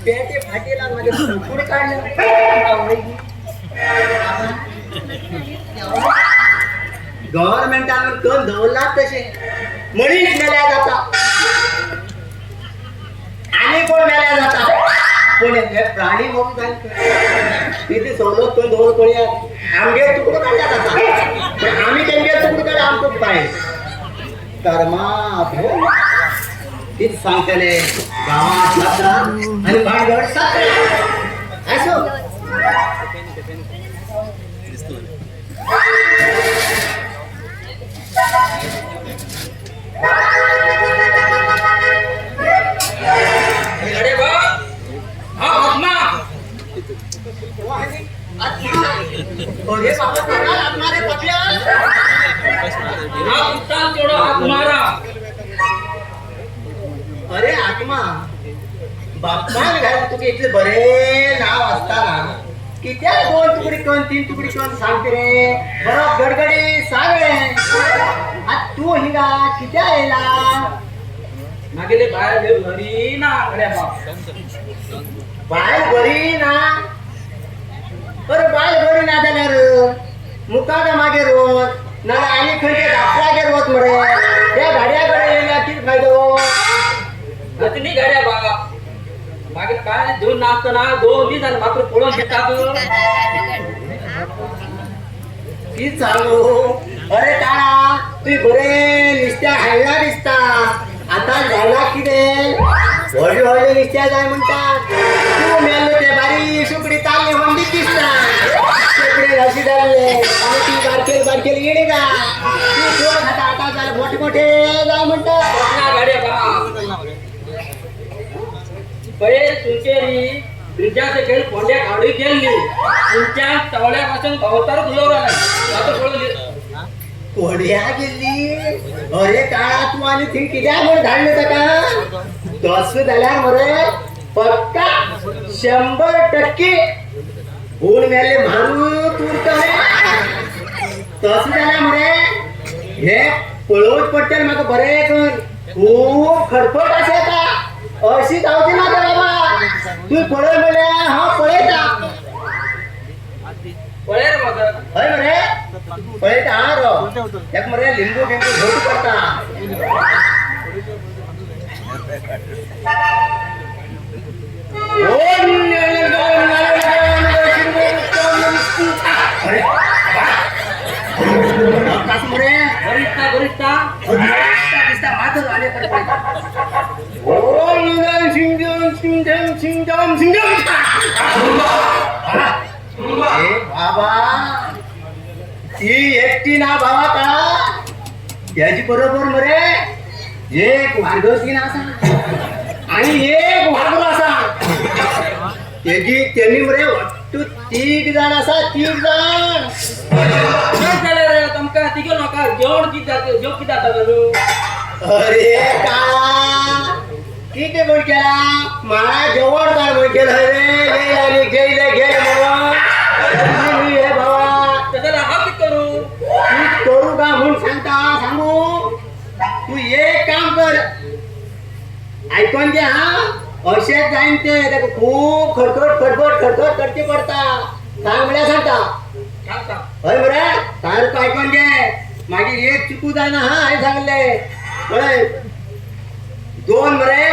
पेटे फाटेला मध्ये पुढे काढलं गव्हर्नमेंटावर कल धवलात तसे मनीष मेल्या जाता आणि कोण मेल्या जाता कोण प्राणी म्हणून जाईल तिथे सवलत कोण धोल कोणी आमगे तुकडं काढल्या जातात पण आम्ही त्यांचे तुकडं काढ आमचं काय कर्मा तीच सांगतले गावात सासरा आणि भांडवड सासरा असो अरे बा हा आत्मा ओरे बाबा कोणा लागणारे पटल्या हा कुत्ता तेवढा हात मारा अरे आत्मा बाप्पा घाल तुझे इथले बरे नाव असताना किती दोन तुकडी कोण तीन तुकडी कोण सांगते रे बरं गडगडी सांग रे आज तू हिला किती यायला मागेले बाहेर घरी ना गड्या बाप बाहेर घरी ना बरं बाहेर घरी ना झाल्यावर मुकादा मागे रोज ना आणि खंडे दाखलागे रोज मरे त्या गाड्याकडे येण्या किती फायदो तुम्ही गाड्या बा मागे काय दोन नाचताना दोन दिवस झाले मात्र पळून घेतात की सांगू अरे काळा तू बरे निस्त्या हायला दिसता आता झाला की रे हळू हळू निस्त्या जाय म्हणतात तू मेलो ते बारी सुकडी तालले वंडी दिसता सुकडी रशी धरले आणि ती बारकेल बारकेल येणे का तू कोण खाता आता झालं मोठे मोठे जाय म्हणतात गाड्या बा पहिले तुमचेरी ब्रिजाचे खेळ कोंड्या काढी गेली तुमच्या तवड्यापासून अवतार दुलवर आला कोड्या गेली अरे काळा तू आणि थिंग किती म्हणून धाडलं का तस झाल्या मरे पक्का 100% गुण मेले मारू तुरत तस झाल्या मरे हे पळवत पडते मग बरे कर खूप खडपट असे का अशी धावते ना बाबा तू पळे म्हणल्या हा पळेता पळे रे मग होय मरे पळेता हा रो एक मरे लिंबू बिंबू झोटू करता गरिष्ठा गरिष्ठा दिसता मात्र आले तर ओम सिंगम सिंगम सिंगम सिंगम ए बाबा ती एकटी ना बाबा का याची बरोबर मरे एक वाघोसी ना असा आणि एक वाघो असा त्यांनी मरे वाटतो 3 जण असा 3 जण रे तुमका तिघ नका जेवण किती जाते जेव किती जातात अरे काळा ठीक आहे बोल केला मला जेवण काय बोल केलं रे आणि गेले गेले बाबा हे बाबा त्याला हा किती करू तू करू का म्हणून सांगू तू एक काम कर ऐकून घे हा असेच जाईन ते खूप खडखड खडखड खडखड खडके पडता चांगल्या सांगता होय बरं सारखं ऐकून घे माझी एक चुकू जाय ना हा हे सांगले बरे 2 बरे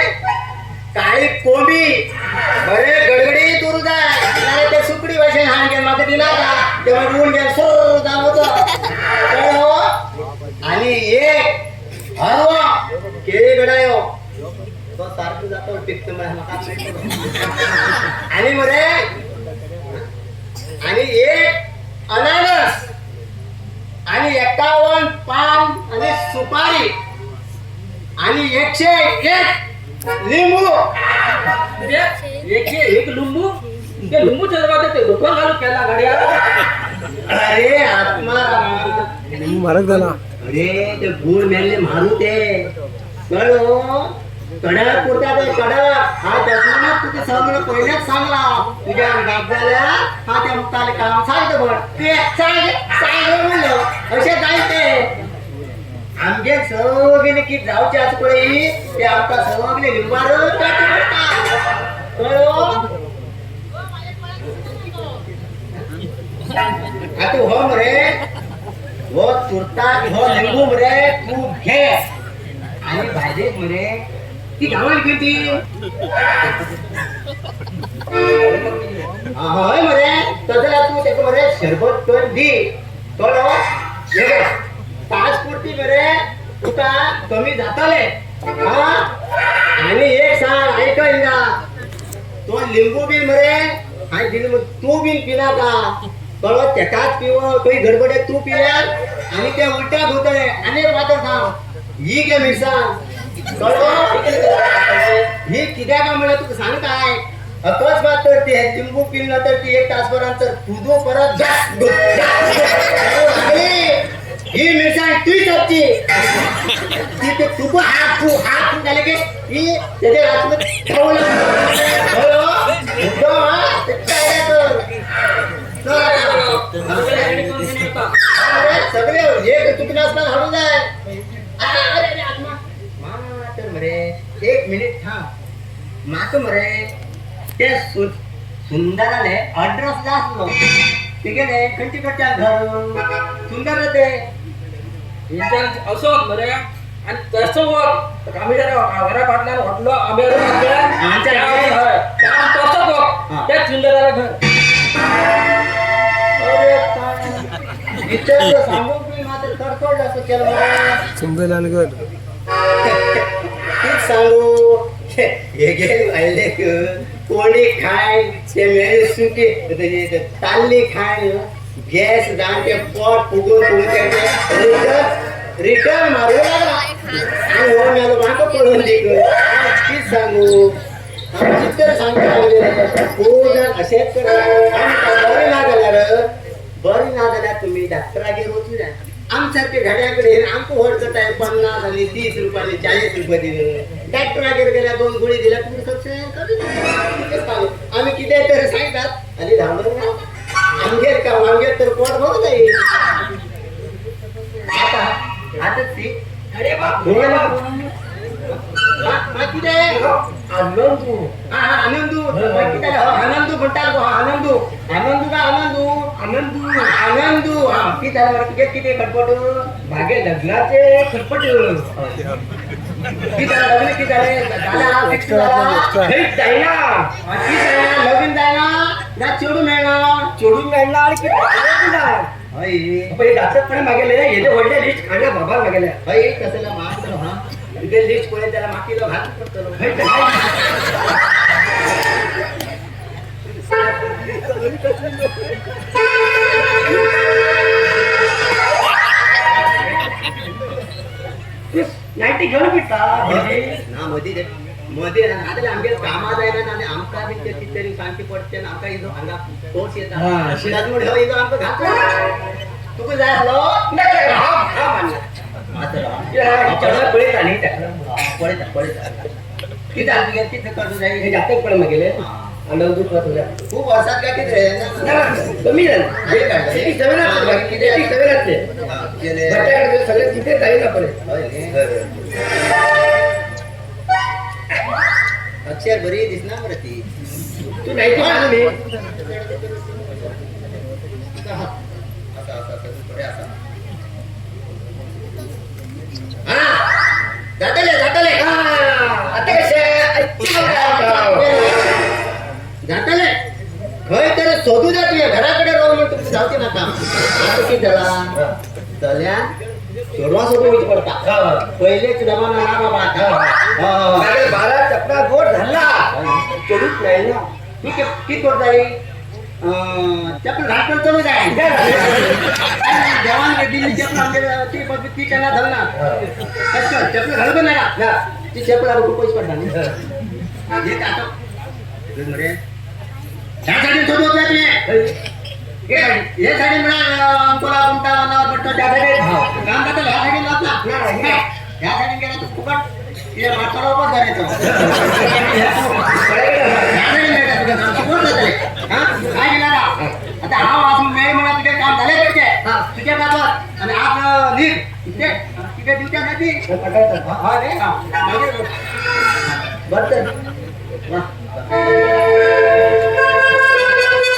काळी कोंबी बरे गडगडी तुरू जाय ते सुकडी वैसे हान घे मागे दिला का तेव्हा गुण घे सो जावं आणि एक हरवा केळी गडायो तो सारखं जातो टिकत आणि मरे आणि एक अनानस आणि 51 पान आणि सुपारी आणि 101 लिंबू एक लिंबू ते लिंबू चढवा ते दुकान घालून केला गाड्या अरे आत्मा मारक झाला अरे ते गुळ मेले मारू ते कळो कडक कुर्ता ते कडक हा त्यातून तुझे सगळं पहिलेच सांगला तुझ्या गाबजाला हा त्या मुक्ताला काम सांगतो बघ ते सांग म्हणलं असे जाईल ते आमचे सगळे की जाऊचे आज पळी ते आमचा सगळे लिंबार काढतात तू हो मरे वो तुरतात हो लिंबू मरे तू घे आणि भाजी मरे ती गावाला गेली होय मरे तसला तू त्याचं मरे सरबत कर दी थोडं हे तास पुरती मरे तुका कमी जाताले हा आणि एक सांग ऐकय ना तो लिंबू बी मरे आणि दिली तू बी पिना का कळत त्याकाच पिव काही गडबडे तू पिल्या आणि त्या उलट्या होतले अनेक वाटत सांग ही घे मिरसांग कळत ही कित्या का म्हणलं तू सांग काय अकस्मात तर ते लिंबू पिलं तर ती एक तासभरानंतर तुझो परत ही मिरसांग तू चपची ती ते तुझं हात झाले की ही त्याच्या हातमध्ये ठेवलं सगळे एक चुकलं असताना हळू जाय तर मरे एक मिनिट थांब माक मरे त्या सुंदराले अड्रेस असलो ते गेले कंटीकडच्या घर सुंदर ते असो बरे आणि तसं होत आम्ही जरा घरा पाटल्यानं हॉटलो आम्ही तसं बघ त्या सुंदराला घर सांगू मी मात्र तडतोड असं केलं मला सुंदरलालगड तीच सांगू हे घे पाहिले कोणी खाय ते मेळे सुके ताल्ली खाय गॅस जाण ते पोट फुगून रिटर्न मारू लागला आणि हो मेलो मागं पडून तीच सांगू चित्र सांगतो खूप जण असेच बरे ना झाल्यावर बरी ना झाल्या तुम्ही डॉक्टरागे रोचू द्या आमसारखे घड्याकडे आमको होडकत आहे 50 आणि 30 रुपयाने 40 रुपये दिले डॉक्टरागे गेल्या 2 गोळी दिल्या तुम्ही आम्ही किती तर सांगतात आणि धावलं आमगेर का वांगेर तर पोट भरत आहे आता ती अरे बाप आनंदू म्हणतात आनंदू आनंदू का आनंदू आनंदू आनंदू ती त्याला किती खटपट भागे लग्नाचे खटपट ती त्याला लग्न की झाले लगीन जायना चोडून मिळणार की डाक्टरपणे मागेले हे वडले लिस्ट खाण्या बाबा मागेले कसला मागतो हा इथे लिस्ट कोणी त्याला मागीला घात करतो नाईटी घेऊन पिटा ना मध्ये मध्ये आता आमच्या कामात आहे ना आणि आमका बी कितीतरी शांती पडते ना आमका इथं अंगा तोच येतात शिराजमुळे हो इथं आमचं घात तू जाय हलो हा मानला मात्र पळत आणि पळत किती आली किती करतो जाईल हे जाते पण मग गेले खूप वर्षात काय किती रे कमी सगळे तिथे जाईल आपण अक्षर बरी दिसणार बरं ती तू नाही जातले खय तर शोधू द्या तुझ्या घराकडे राहून तुम्ही जावते ना काम आता किती झाला चल्या सोडवा सोडून विच पडता पहिलेच जमाना ना बाबा बारा चपला गोड झाला चोडूच नाही ना किती गोड जाईल चप्पल घाट चलू जाय जवान दिल्ली चप्पल ती पद्धती त्यांना धरणार चप्पल घालू ना ती चप्पल आपण पैसे पडणार हे आता त्यासाठी शोधू होत्या तुम्ही हे साठी म्हणा कोणा कोणता मनावर पडतो त्यासाठी काम करता ह्यासाठी लाभ ना ह्यासाठी गेला तर फुकट हे माणसाला पण धरायचं काय केला आता हा वाचून वेळ म्हणा तुझे काम झाले पाहिजे तुझ्या बाबत आणि आज नीट तिथे दिवसासाठी बरं वा.